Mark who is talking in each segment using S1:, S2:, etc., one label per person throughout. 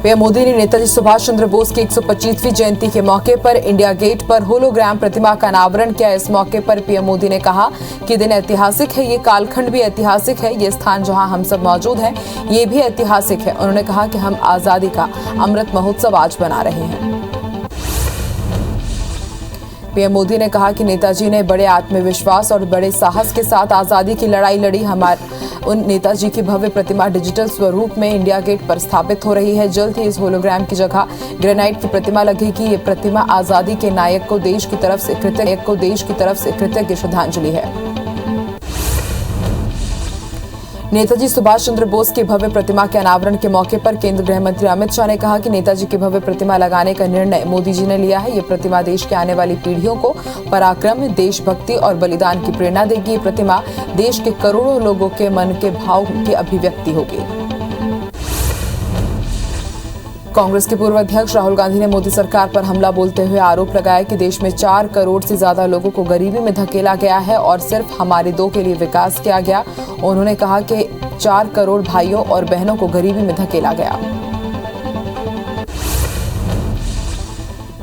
S1: PM Modi ने नेताजी सुभाष चंद्र बोस की 125वीं जयंती के मौके पर इंडिया गेट पर होलोग्राम प्रतिमा का अनावरण किया। इस मौके पर पीएम मोदी ने कहा कि दिन ऐतिहासिक है, ये कालखंड भी ऐतिहासिक है, ये स्थान जहां हम सब मौजूद हैं ये भी ऐतिहासिक है। उन्होंने कहा कि हम आजादी का अमृत महोत्सव आज मना रहे हैं। पीएम मोदी ने कहा कि नेताजी ने बड़े आत्मविश्वास और बड़े साहस के साथ आजादी की लड़ाई लड़ी। उन नेताजी की भव्य प्रतिमा डिजिटल स्वरूप में इंडिया गेट पर स्थापित हो रही है। जल्द ही इस होलोग्राम की जगह ग्रेनाइट की प्रतिमा लगेगी। ये प्रतिमा आजादी के नायक को देश की तरफ से कृतज्ञ श्रद्धांजलि है। नेताजी सुभाष चंद्र बोस की भव्य प्रतिमा के अनावरण के मौके पर केंद्रीय गृह मंत्री अमित शाह ने कहा कि नेताजी की भव्य प्रतिमा लगाने का निर्णय मोदी जी ने लिया है। ये प्रतिमा देश की आने वाली पीढ़ियों को पराक्रम, देशभक्ति और बलिदान की प्रेरणा देगी। ये प्रतिमा देश के करोड़ों लोगों के मन के भाव की अभिव्यक्ति होगी। कांग्रेस के पूर्व अध्यक्ष राहुल गांधी ने मोदी सरकार पर हमला बोलते हुए आरोप लगाया कि देश में 4 करोड़ से ज्यादा लोगों को गरीबी में धकेला गया है और सिर्फ हमारे 2 के लिए विकास किया गया। उन्होंने कहा कि 4 करोड़ भाइयों और बहनों को गरीबी में धकेला गया।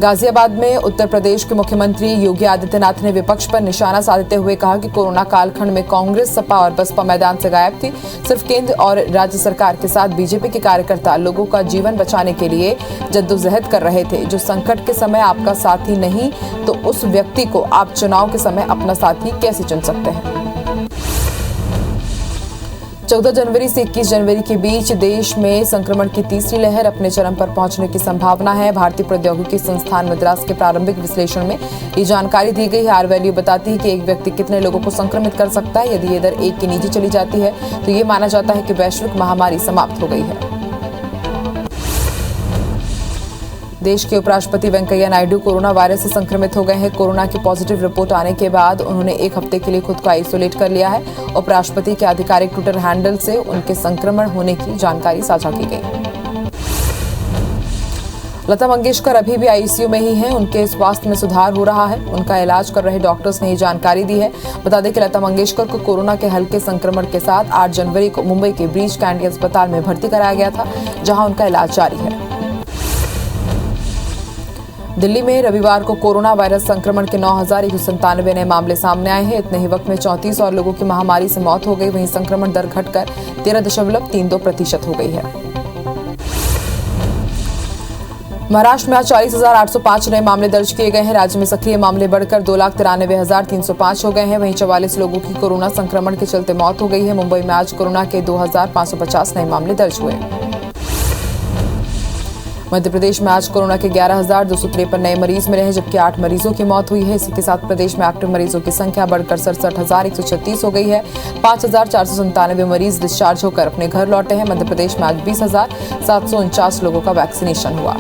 S1: गाजियाबाद में उत्तर प्रदेश के मुख्यमंत्री योगी आदित्यनाथ ने विपक्ष पर निशाना साधते हुए कहा कि कोरोना कालखंड में कांग्रेस, सपा और बसपा मैदान से गायब थी। सिर्फ केंद्र और राज्य सरकार के साथ बीजेपी के कार्यकर्ता लोगों का जीवन बचाने के लिए जद्दोजहद कर रहे थे। जो संकट के समय आपका साथी नहीं तो उस व्यक्ति को आप चुनाव के समय अपना साथी कैसे चुन सकते हैं। 14 जनवरी से 21 जनवरी के बीच देश में संक्रमण की तीसरी लहर अपने चरम पर पहुंचने की संभावना है। भारतीय प्रौद्योगिकी संस्थान मद्रास के प्रारंभिक विश्लेषण में ये जानकारी दी गई है। आर वैल्यू बताती है कि एक व्यक्ति कितने लोगों को संक्रमित कर सकता है। यदि ये दर 1 के नीचे चली जाती है तो ये माना जाता है कि वैश्विक महामारी समाप्त हो गई है। देश के उपराष्ट्रपति वेंकैया नायडू कोरोना वायरस से संक्रमित हो गए हैं। कोरोना की पॉजिटिव रिपोर्ट आने के बाद उन्होंने 1 हफ्ते के लिए खुद को आइसोलेट कर लिया है। उपराष्ट्रपति के आधिकारिक ट्विटर हैंडल से उनके संक्रमण होने की जानकारी साझा की गई। लता मंगेशकर अभी भी आईसीयू में ही हैं। उनके स्वास्थ्य में सुधार हो रहा है। उनका इलाज कर रहे डॉक्टर्स ने ये जानकारी दी है। बता दें कि लता मंगेशकर को कोरोना के हल्के संक्रमण के साथ 8 जनवरी को मुंबई के ब्रीच कैंडी अस्पताल में भर्ती कराया गया था, जहां उनका इलाज जारी है। दिल्ली में रविवार को कोरोना वायरस संक्रमण के 9,197 नए मामले सामने आए हैं। इतने ही वक्त में 34 और लोगों की महामारी से मौत हो गई। वहीं संक्रमण दर घटकर 13.32% हो गई है। महाराष्ट्र में आज 40,805 नए मामले दर्ज किए गए हैं। राज्य में सक्रिय मामले बढ़कर 2,93,305 हो गए हैं। वहीं 44 लोगों की कोरोना संक्रमण के चलते मौत हो गई है। मुंबई में आज कोरोना के 2,550 नए मामले दर्ज हुए। मध्य प्रदेश में आज कोरोना के 11,253 नए मरीज मिले हैं, जबकि 8 मरीजों की मौत हुई है। इसी के साथ प्रदेश में एक्टिव मरीजों की संख्या बढ़कर 67,136 हो गई है। 5,497 मरीज डिस्चार्ज होकर अपने घर लौटे हैं। मध्य प्रदेश में आज 20,749 लोगों का वैक्सीनेशन हुआ।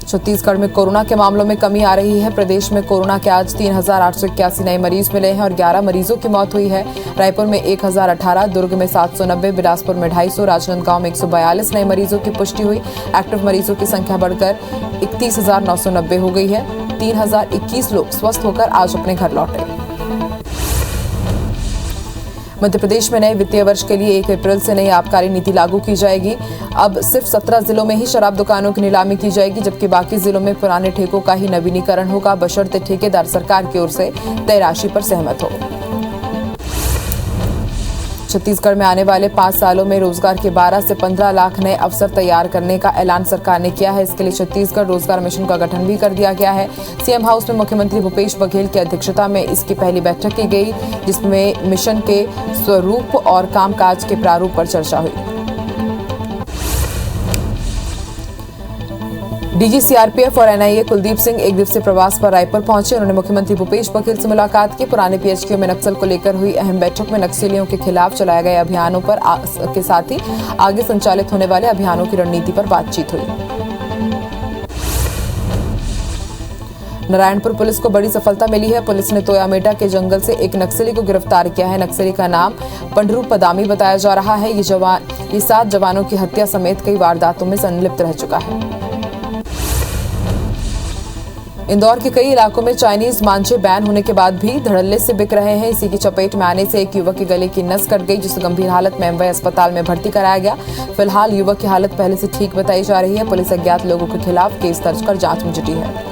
S1: छत्तीसगढ़ में कोरोना के मामलों में कमी आ रही है। प्रदेश में कोरोना के आज 3,881 नए मरीज मिले हैं और 11 मरीजों की मौत हुई है। रायपुर में 1,018, दुर्ग में 790, बिलासपुर में 250, राजनांदगांव में 142 नए मरीजों की पुष्टि हुई। एक्टिव मरीजों की संख्या बढ़कर 31,990 हो गई है। 3,021 लोग स्वस्थ होकर आज अपने घर लौटे। मध्य प्रदेश में नए वित्तीय वर्ष के लिए 1 अप्रैल से नई आबकारी नीति लागू की जाएगी। अब सिर्फ 17 जिलों में ही शराब दुकानों की नीलामी की जाएगी, जबकि बाकी जिलों में पुराने ठेकों का ही नवीनीकरण होगा, बशर्ते ठेकेदार सरकार की ओर से तय राशि पर सहमत हो। छत्तीसगढ़ में आने वाले 5 सालों में रोजगार के 12 से 15 लाख नए अवसर तैयार करने का ऐलान सरकार ने किया है। इसके लिए छत्तीसगढ़ रोजगार मिशन का गठन भी कर दिया गया है। सीएम हाउस में मुख्यमंत्री भूपेश बघेल की अध्यक्षता में इसकी पहली बैठक की गई, जिसमें मिशन के स्वरूप और कामकाज के प्रारूप पर चर्चा हुई। डीजी सीआरपीएफ और एनआईए कुलदीप सिंह 1 दिवसीय प्रवास पर रायपुर पहुंचे। उन्होंने मुख्यमंत्री भूपेश बघेल से मुलाकात की। पुराने पीएचक्यू में नक्सल को लेकर हुई अहम बैठक में नक्सलियों के खिलाफ चलाए गए अभियानों पर के साथ ही आगे संचालित होने वाले अभियानों की रणनीति पर बातचीत हुई। नारायणपुर पुलिस को बड़ी सफलता मिली है। पुलिस ने तोयामेटा के जंगल से एक नक्सली को गिरफ्तार किया है। नक्सली का नाम पंडरू पदामी बताया जा रहा है। ये 7 जवानों की हत्या समेत कई वारदातों में संलिप्त रह चुका है। इंदौर के कई इलाकों में चाइनीज मांझे बैन होने के बाद भी धड़ल्ले से बिक रहे हैं। इसी की चपेट में आने से एक युवक के गले की नस कट गई, जिसे गंभीर हालत में एमवाई अस्पताल में भर्ती कराया गया। फिलहाल युवक की हालत पहले से ठीक बताई जा रही है। पुलिस अज्ञात लोगों के खिलाफ केस दर्ज कर जांच में जुटी है।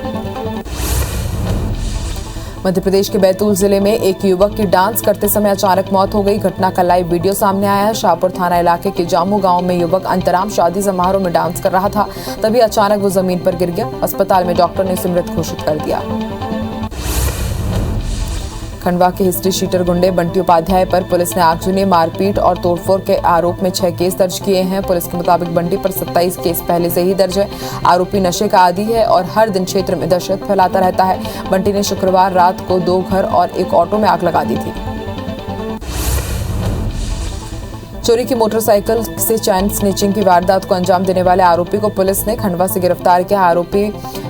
S1: मध्य प्रदेश के बैतूल जिले में एक युवक की डांस करते समय अचानक मौत हो गई। घटना का लाइव वीडियो सामने आया है। शाहपुर थाना इलाके के जामू गांव में युवक अंतराम शादी समारोह में डांस कर रहा था, तभी अचानक वो जमीन पर गिर गया। अस्पताल में डॉक्टर ने उसे मृत घोषित कर दिया। खंडवा के हिस्ट्री शीटर गुंडे बंटी उपाध्याय पर पुलिस ने आगजनी, मारपीट और तोड़फोड़ के आरोप में 6 केस दर्ज किए हैं। पुलिस के मुताबिक बंटी पर 27 केस पहले से ही दर्ज है। आरोपी नशे का आदी है और हर दिन क्षेत्र में दहशत फैलाता रहता है। बंटी ने शुक्रवार रात को 2 घर और एक ऑटो में आग लगा दी थी। चोरी की मोटरसाइकिल से चैन स्निचिंग की वारदात को अंजाम देने वाले आरोपी को पुलिस ने खंडवा से गिरफ्तार किया। आरोपी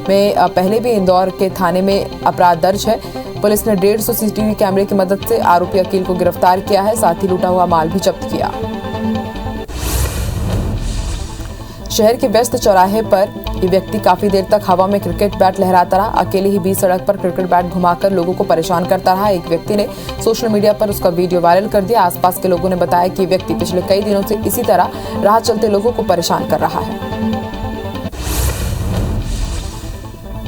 S1: में पहले भी इंदौर के थाने में अपराध दर्ज है। पुलिस ने 150 सीसीटीवी कैमरे की मदद से आरोपी अकील को गिरफ्तार किया है। साथ ही लूटा हुआ माल भी जब्त किया। शहर के व्यस्त चौराहे पर ये व्यक्ति काफी देर तक हवा में क्रिकेट बैट लहराता रहा। अकेले ही बीच सड़क पर क्रिकेट बैट घुमाकर लोगों को परेशान करता रहा। एक व्यक्ति ने सोशल मीडिया पर उसका वीडियो वायरल कर दिया। आसपास के लोगों ने बताया कि व्यक्ति पिछले कई दिनों से इसी तरह राह चलते लोगों को परेशान कर रहा है।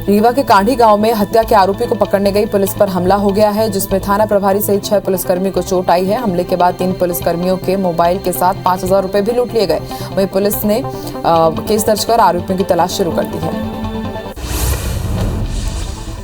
S1: रीवा के कांढी गांव में हत्या के आरोपी को पकड़ने गई पुलिस पर हमला हो गया है, जिसमें थाना प्रभारी सहित 6 पुलिसकर्मी को चोट आई है। हमले के बाद 3 पुलिसकर्मियों के मोबाइल के साथ 5000 रुपए भी लूट लिए गए। वहीं पुलिस ने केस दर्ज कर आरोपियों की तलाश शुरू कर दी है।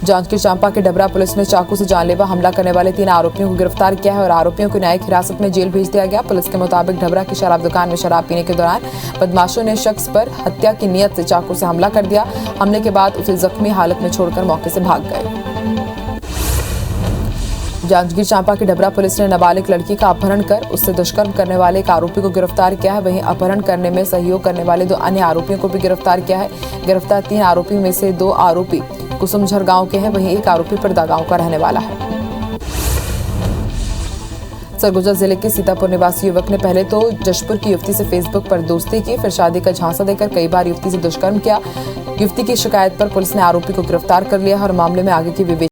S1: जांजगीर चांपा के डबरा पुलिस ने चाकू से जानलेवा हमला करने वाले 3 आरोपियों को गिरफ्तार किया है और आरोपियों को न्यायिक हिरासत में जेल भेज दिया गया। पुलिस के मुताबिक डबरा की शराब दुकान में शराब पीने के दौरान बदमाशों ने शख्स पर हत्या की नीयत से चाकू से हमला कर दिया। हमले के बाद उसे जख्मी हालत में छोड़कर मौके से भाग गए। जांजगीर चांपा की डबरा पुलिस ने नाबालिग लड़की का अपहरण कर उससे दुष्कर्म करने वाले एक आरोपी को गिरफ्तार किया है। वहीं अपहरण करने में सहयोग करने वाले 2 अन्य आरोपियों को भी गिरफ्तार किया है। गिरफ्तार 3 आरोपी में से 2 आरोपी कुसुमझर गांव के हैं, वहीं एक आरोपी पर्दा गांव का रहने वाला है। सरगुजा जिले के सीतापुर निवासी युवक ने पहले तो जशपुर की युवती से फेसबुक पर दोस्ती की, फिर शादी का झांसा देकर कई बार युवती से दुष्कर्म किया। युवती की शिकायत पर पुलिस ने आरोपी को गिरफ्तार कर लिया और मामले में आगे की विवेचना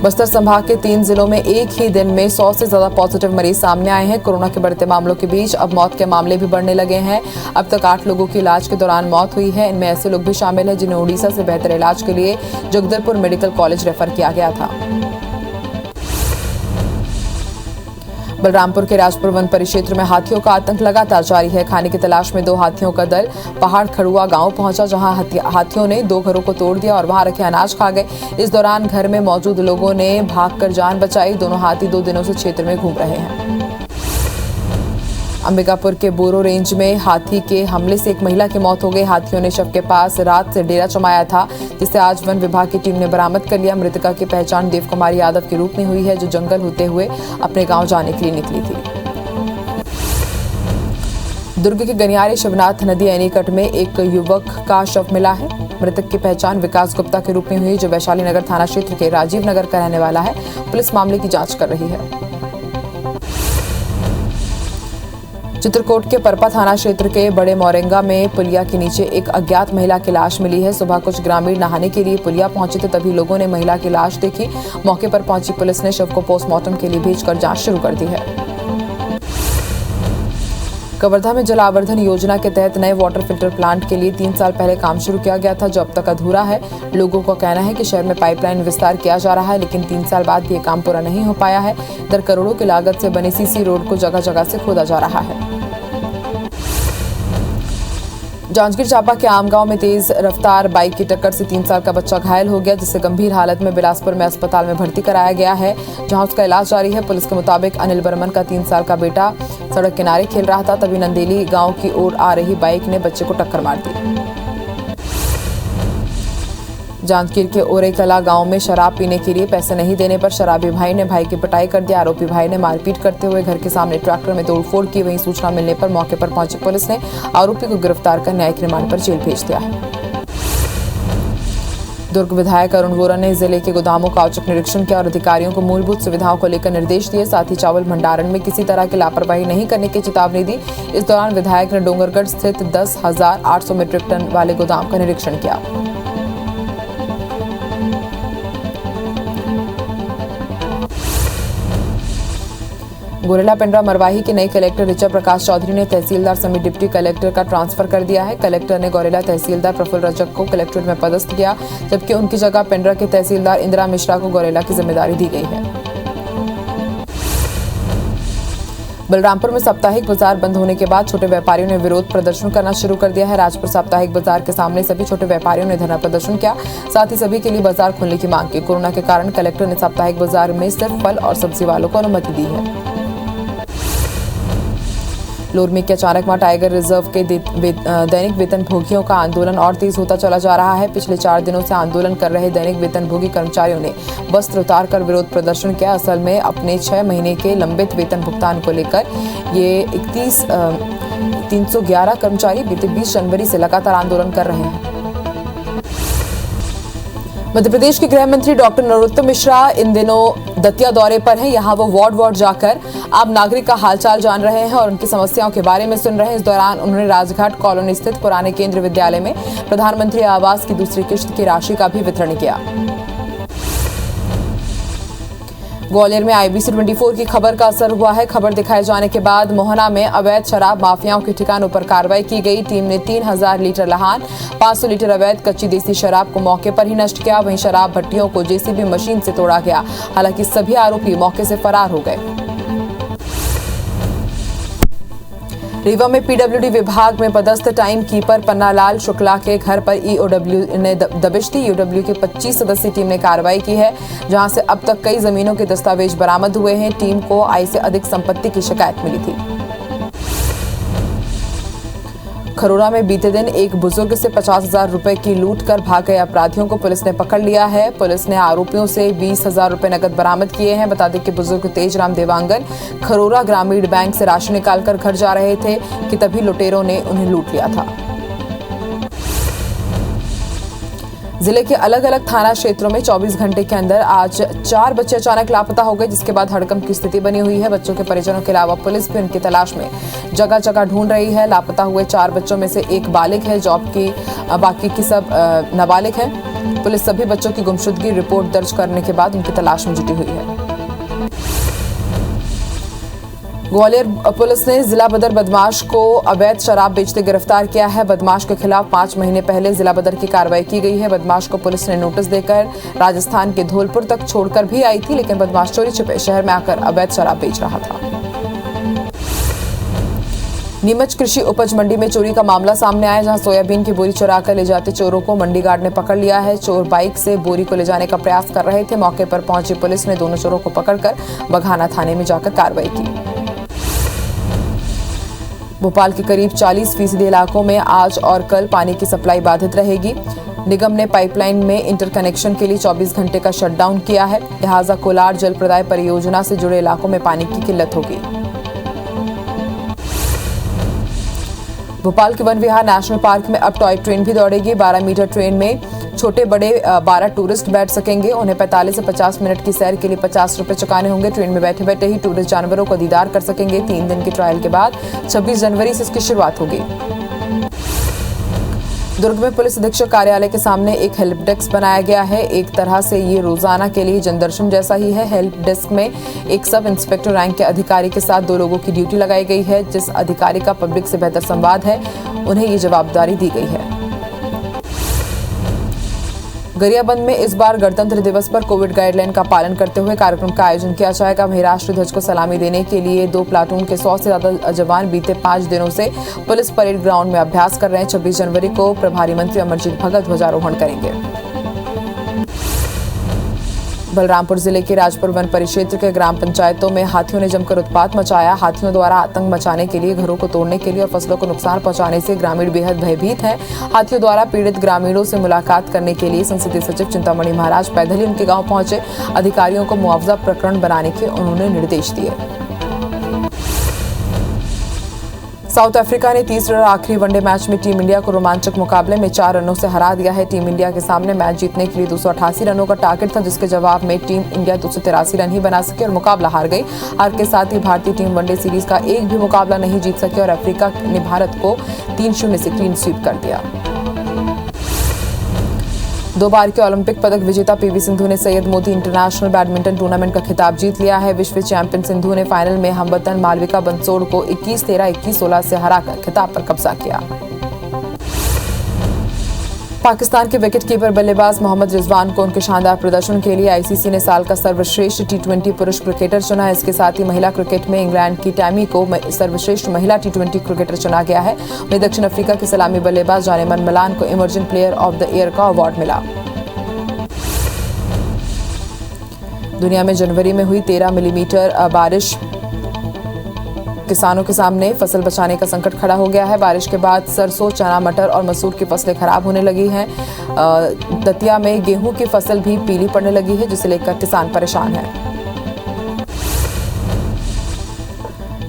S1: बस्तर संभाग के 3 जिलों में एक ही दिन में 100 से ज्यादा पॉजिटिव मरीज सामने आए हैं। कोरोना के बढ़ते मामलों के बीच अब मौत के मामले भी बढ़ने लगे हैं। अब तक 8 लोगों की इलाज के दौरान मौत हुई है। इनमें ऐसे लोग भी शामिल हैं जिन्हें उड़ीसा से बेहतर इलाज के लिए जगदलपुर मेडिकल कॉलेज रेफर किया गया था। बलरामपुर के राजपुर वन परिक्षेत्र में हाथियों का आतंक लगातार जारी है। खाने की तलाश में 2 हाथियों का दल पहाड़ खड़ुआ गांव पहुंचा, जहां हाथियों ने 2 घरों को तोड़ दिया और वहां रखे अनाज खा गए। इस दौरान घर में मौजूद लोगों ने भागकर जान बचाई। दोनों हाथी 2 दिनों से क्षेत्र में घूम रहे हैं। अंबिकापुर के बोरो रेंज में हाथी के हमले से एक महिला की मौत हो गई। हाथियों ने शव के पास रात से डेरा जमाया था, जिसे आज वन विभाग की टीम ने बरामद कर लिया। मृतका की पहचान देव कुमारी यादव के रूप में हुई है, जो जंगल होते हुए अपने गांव जाने के लिए निकली थी। दुर्ग के गनियारी शिवनाथ नदी एनीकट में एक युवक का शव मिला है। मृतक की पहचान विकास गुप्ता के रूप में हुई, जो वैशाली नगर थाना क्षेत्र के राजीव नगर का रहने वाला है। पुलिस मामले की जांच कर रही है। चित्रकूट के परपा थाना क्षेत्र के बड़े मोरेंगा में पुलिया के नीचे एक अज्ञात महिला की लाश मिली है। सुबह कुछ ग्रामीण नहाने के लिए पुलिया पहुंचे थे, तभी लोगों ने महिला की लाश देखी। मौके पर पहुंची पुलिस ने शव को पोस्टमार्टम के लिए भेजकर जांच शुरू कर दी है। कवर्धा में जल आवर्धन योजना के तहत नए वाटर फिल्टर प्लांट के लिए 3 साल पहले काम शुरू किया गया था, जो अब तक अधूरा है। लोगों का कहना है कि शहर में पाइपलाइन विस्तार किया जा रहा है, लेकिन 3 साल बाद भी ये काम पूरा नहीं हो पाया है। इधर करोड़ों की लागत से बने सीसी रोड को जगह जगह से खोदा जा रहा है। जांजगीर चांपा के आमगांव में तेज रफ्तार बाइक की टक्कर से 3 साल का बच्चा घायल हो गया, जिसे गंभीर हालत में बिलासपुर में अस्पताल में भर्ती कराया गया है, जहां उसका इलाज जारी है। पुलिस के मुताबिक अनिल बर्मन का 3 साल का बेटा सड़क किनारे खेल रहा था, तभी नंदेली गांव की ओर आ रही बाइक ने बच्चे को टक्कर मार दी। जांजगीर के ओरेकला गांव में शराब पीने के लिए पैसे नहीं देने पर शराबी भाई ने भाई की पिटाई कर दी। आरोपी भाई ने मारपीट करते हुए घर के सामने ट्रैक्टर में तोड़फोड़ की। वहीं सूचना मिलने पर मौके पर पहुंची पुलिस ने आरोपी को गिरफ्तार कर न्यायिक रिमांड पर जेल भेज दिया है। दुर्ग विधायक अरुण वोरा ने जिले के गोदामों का औचक निरीक्षण किया और अधिकारियों को मूलभूत सुविधाओं को लेकर निर्देश दिए। साथ ही चावल भंडारण में किसी तरह की लापरवाही नहीं करने की चेतावनी दी। इस दौरान विधायक ने डोंगरगढ़ स्थित 10,800 मीट्रिक टन वाले गोदाम का निरीक्षण किया। गोरेला पेंड्रा मरवाही के नए कलेक्टर ऋचा प्रकाश चौधरी ने तहसीलदार समेत डिप्टी कलेक्टर का ट्रांसफर कर दिया है। कलेक्टर ने गोरेला तहसीलदार प्रफुल्ल रजक को कलेक्ट्रेट में पदस्थ किया, जबकि उनकी जगह पेंड्रा के तहसीलदार इंदिरा मिश्रा को गोरेला की जिम्मेदारी दी गई है। बलरामपुर में साप्ताहिक बाजार बंद होने के बाद छोटे व्यापारियों ने विरोध प्रदर्शन करना शुरू कर दिया है। राजपुर साप्ताहिक बाजार के सामने सभी छोटे व्यापारियों ने धरना प्रदर्शन किया, साथ ही सभी के लिए बाजार खोलने की मांग की। कोरोना के कारण कलेक्टर ने साप्ताहिक बाजार में सिर्फ फल और सब्जी वालों को अनुमति दी है। लोरमी के अचानकमार टाइगर रिजर्व के दैनिक वेतन भोगियों का आंदोलन और तेज होता चला जा रहा है। पिछले 4 दिनों से आंदोलन कर रहे दैनिक वेतन भोगी कर्मचारियों ने वस्त्र उतारकर विरोध प्रदर्शन किया। असल में अपने 6 महीने के लंबित वेतन भुगतान को लेकर ये 311 कर्मचारी बीते 20 जनवरी से लगातार आंदोलन कर रहे हैं। मध्य प्रदेश के गृह मंत्री डॉक्टर नरोत्तम मिश्रा इन दिनों दतिया दौरे पर हैं। यहां वो वार्ड जाकर आम नागरिक का हालचाल जान रहे हैं और उनकी समस्याओं के बारे में सुन रहे हैं। इस दौरान उन्होंने राजघाट कॉलोनी स्थित पुराने केंद्रीय विद्यालय में प्रधानमंत्री आवास की दूसरी किश्त की राशि का भी वितरण किया। ग्वालियर में IBC 24 की खबर का असर हुआ है। खबर दिखाए जाने के बाद मोहना में अवैध शराब माफियाओं के ठिकानों पर कार्रवाई की गई। टीम ने 3000 लीटर लहान, 500 लीटर अवैध कच्ची देसी शराब को मौके पर ही नष्ट किया। वहीं शराब भट्टियों को JCB मशीन से तोड़ा गया। हालांकि सभी आरोपी मौके से फरार हो गए। रीवा में PWD विभाग में पदस्थ टाइम कीपर पन्नालाल शुक्ला के घर पर EOW ने दबिश दी। EOW की 25 सदस्यीय टीम ने कार्रवाई की है, जहां से अब तक कई जमीनों के दस्तावेज बरामद हुए हैं। टीम को आय से अधिक संपत्ति की शिकायत मिली थी। खरोरा में बीते दिन एक बुजुर्ग से 50,000 रुपए की लूट कर भाग गए अपराधियों को पुलिस ने पकड़ लिया है। पुलिस ने आरोपियों से 20,000 रुपए नकद बरामद किए हैं। बता दें कि बुजुर्ग तेजराम देवांगन खरोरा ग्रामीण बैंक से राशि निकालकर घर जा रहे थे कि तभी लुटेरों ने उन्हें लूट लिया था। जिले के अलग अलग थाना क्षेत्रों में 24 घंटे के अंदर आज 4 बच्चे अचानक लापता हो गए, जिसके बाद हड़कंप की स्थिति बनी हुई है। बच्चों के परिजनों के अलावा पुलिस भी उनकी तलाश में जगह जगह ढूंढ रही है। लापता हुए 4 बच्चों में से एक बालिग है, बाकी की सब नाबालिग हैं। पुलिस सभी बच्चों की गुमशुदगी रिपोर्ट दर्ज करने के बाद उनकी तलाश में जुटी हुई है। ग्वालियर पुलिस ने जिला बदर बदमाश को अवैध शराब बेचते गिरफ्तार किया है। बदमाश के खिलाफ 5 महीने पहले जिला बदर की कार्रवाई की गई है। बदमाश को पुलिस ने नोटिस देकर राजस्थान के धौलपुर तक छोड़कर भी आई थी, लेकिन बदमाश चोरी छिपे शहर में आकर अवैध शराब बेच रहा था। नीमच कृषि उपज मंडी में चोरी का मामला सामने आया, जहां सोयाबीन की बोरी चुरा कर ले जाते चोरों को मंडी गार्ड ने पकड़ लिया है। चोर बाइक से बोरी को ले जाने का प्रयास कर रहे थे। मौके पर पहुंची पुलिस ने दोनों चोरों को पकड़कर बघाना थाने में जाकर कार्रवाई की। भोपाल के करीब 40% इलाकों में आज और कल पानी की सप्लाई बाधित रहेगी। निगम ने पाइपलाइन में इंटरकनेक्शन के लिए 24 घंटे का शटडाउन किया है। लिहाजा कोलार जल प्रदाय परियोजना से जुड़े इलाकों में पानी की किल्लत होगी। भोपाल के वन विहार नेशनल पार्क में अब टॉय ट्रेन भी दौड़ेगी। 12 मीटर ट्रेन में छोटे बड़े 12 टूरिस्ट बैठ सकेंगे। उन्हें 45 से 50 मिनट की सैर के लिए 50 रुपए चुकाने होंगे। ट्रेन में बैठे बैठे ही टूरिस्ट जानवरों को दीदार कर सकेंगे। 3 दिन के ट्रायल के बाद 26 जनवरी से इसकी शुरुआत होगी। दुर्ग में पुलिस अधीक्षक कार्यालय के सामने एक हेल्प डेस्क बनाया गया है। एक तरह से ये रोजाना के लिए जनदर्शन जैसा ही है। हेल्प डेस्क में एक सब इंस्पेक्टर रैंक के अधिकारी के साथ 2 लोगों की ड्यूटी लगाई गई है। जिस अधिकारी का पब्लिक से बेहतर संवाद है, उन्हें ये जवाबदारी दी गई है। गरियाबंद में इस बार गणतंत्र दिवस पर कोविड गाइडलाइन का पालन करते हुए कार्यक्रम का आयोजन किया जाएगा। वहीं राष्ट्रीय ध्वज को सलामी देने के लिए 2 प्लाटून के 100 से ज्यादा जवान बीते 5 दिनों से पुलिस परेड ग्राउंड में अभ्यास कर रहे हैं। 26 जनवरी को प्रभारी मंत्री अमरजीत भगत ध्वजारोहण करेंगे। बलरामपुर जिले के राजपुर वन परिक्षेत्र के ग्राम पंचायतों में हाथियों ने जमकर उत्पात मचाया। हाथियों द्वारा आतंक मचाने के लिए, घरों को तोड़ने के लिए और फसलों को नुकसान पहुंचाने से ग्रामीण बेहद भयभीत हैं। हाथियों द्वारा पीड़ित ग्रामीणों से मुलाकात करने के लिए संसदीय सचिव चिंतामणि महाराज पैदल ही उनके गांव पहुंचे। अधिकारियों को मुआवजा प्रकरण बनाने के उन्होंने निर्देश दिए। साउथ अफ्रीका ने तीसरे और आखिरी वनडे मैच में टीम इंडिया को रोमांचक मुकाबले में 4 रनों से हरा दिया है। टीम इंडिया के सामने मैच जीतने के लिए 288 रनों का टारगेट था, जिसके जवाब में टीम इंडिया 283 रन ही बना सकी और मुकाबला हार गई। हार के साथ ही भारतीय टीम वनडे सीरीज का एक भी मुकाबला नहीं जीत सकी और अफ्रीका ने भारत को 3-0 से क्लीन स्वीप कर दिया। 2 बार के ओलंपिक पदक विजेता पीवी सिंधु ने Syed Modi international badminton tournament का खिताब जीत लिया है। विश्व चैंपियन सिंधु ने फाइनल में हमवतन मालविका बंसोड़ को 21-13, 21-16 से हराकर खिताब पर कब्जा किया। पाकिस्तान के विकेटकीपर बल्लेबाज मोहम्मद रिजवान को उनके शानदार प्रदर्शन के लिए आईसीसी ने साल का सर्वश्रेष्ठ टी20 पुरुष क्रिकेटर चुना है। इसके साथ ही महिला क्रिकेट में इंग्लैंड की टैमी को सर्वश्रेष्ठ महिला टी20 क्रिकेटर चुना गया है। वहीं दक्षिण अफ्रीका के सलामी बल्लेबाज जानेमन मलान को emerging player of the year का अवार्ड मिला। दुनिया में जनवरी में हुई 13 मिलीमीटर बारिश किसानों के सामने फसल बचाने का संकट खड़ा हो गया है। बारिश के बाद सरसों, चना, मटर और मसूर की फसलें खराब होने लगी हैं। दतिया में गेहूं की फसल भी पीली पड़ने लगी है, जिसे लेकर किसान परेशान हैं।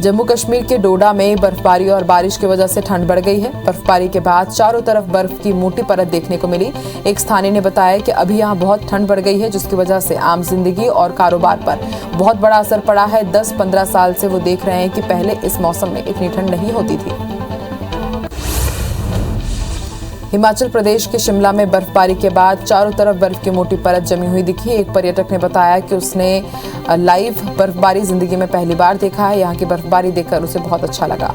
S1: जम्मू कश्मीर के डोडा में बर्फबारी और बारिश की वजह से ठंड बढ़ गई है। बर्फबारी के बाद चारों तरफ बर्फ की मोटी परत देखने को मिली। एक स्थानीय ने बताया कि अभी यहां बहुत ठंड बढ़ गई है, जिसकी वजह से आम जिंदगी और कारोबार पर बहुत बड़ा असर पड़ा है। 10-15 साल से वो देख रहे हैं कि पहले इस मौसम में इतनी ठंड नहीं होती थी। हिमाचल प्रदेश के शिमला में बर्फबारी के बाद चारों तरफ बर्फ की मोटी परत जमी हुई दिखी। एक पर्यटक ने बताया कि उसने लाइव बर्फबारी जिंदगी में पहली बार देखा है। यहाँ की बर्फबारी देखकर उसे बहुत अच्छा लगा।